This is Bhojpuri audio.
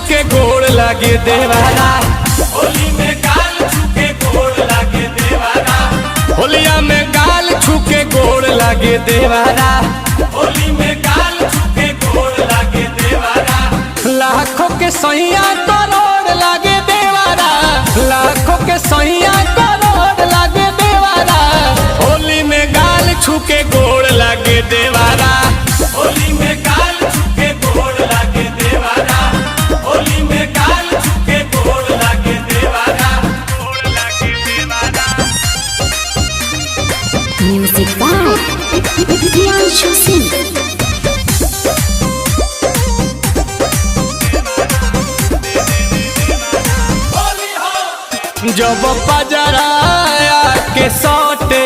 छूके गोड़ लागे देवारा, होली में गाल छूके गोड़ लागे देवारा, होलिया में गाल छूके गोड़ लागे देवारा, होली में गाल छूके गोड़ लागे देवारा, लाखों के सैया करोड़ लागे देवारा, लाखों के सैया करोड़ लागे देवारा, होली में गाल छूके गोड़ लागे देवारा, होली में गाल छूके गोड़ लागे देवारा, होली में गाल छूके गोड़ लागे देवारा, गोड़ लागे देवारा। Music by Priyanshu Singh. जब पजराया के सौटे